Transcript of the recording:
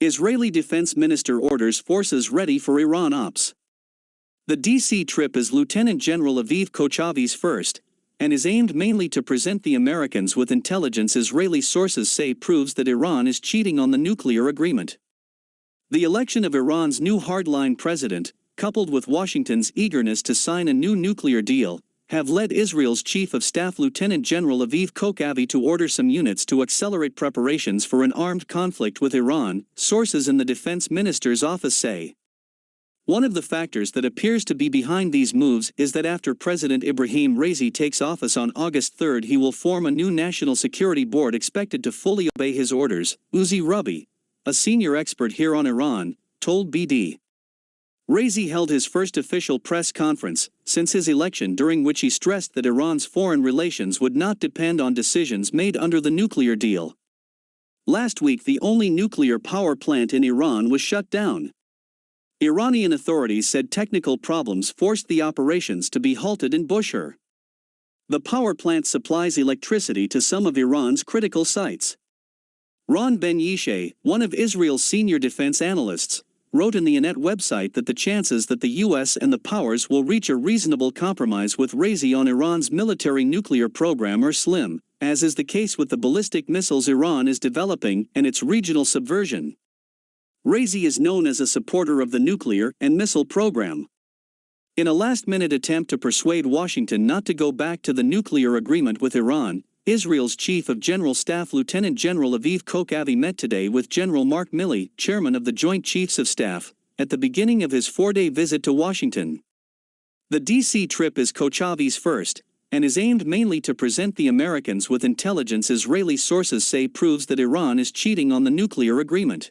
Israeli Defense Minister orders forces ready for Iran ops. The DC trip is Lieutenant General Aviv Kochavi's first, and is aimed mainly to present the Americans with intelligence Israeli sources say proves that Iran is cheating on the nuclear agreement. The election of Iran's new hardline president, coupled with Washington's eagerness to sign a new nuclear deal, have led Israel's Chief of Staff Lieutenant General Aviv Kochavi to order some units to accelerate preparations for an armed conflict with Iran, sources in the defense minister's office say. One of the factors that appears to be behind these moves is that after President Ibrahim Raisi takes office on August 3, he will form a new national security board expected to fully obey his orders, Uzi Rubi, a senior expert here on Iran, told BD. Raisi held his first official press conference since his election, during which he stressed that Iran's foreign relations would not depend on decisions made under the nuclear deal. Last week, the only nuclear power plant in Iran was shut down. Iranian authorities said technical problems forced the operations to be halted in Bushehr. The power plant supplies electricity to some of Iran's critical sites. Ron Ben Yishai, one of Israel's senior defense analysts, wrote in the Anet website that the chances that the U.S. and the powers will reach a reasonable compromise with Raisi on Iran's military nuclear program are slim, as is the case with the ballistic missiles Iran is developing and its regional subversion. Raisi is known as a supporter of the nuclear and missile program. In a last-minute attempt to persuade Washington not to go back to the nuclear agreement with Iran, Israel's Chief of General Staff Lieutenant General Aviv Kochavi met today with General Mark Milley, chairman of the Joint Chiefs of Staff, at the beginning of his 4-day visit to Washington. The D.C. trip is Kochavi's first, and is aimed mainly to present the Americans with intelligence Israeli sources say proves that Iran is cheating on the nuclear agreement.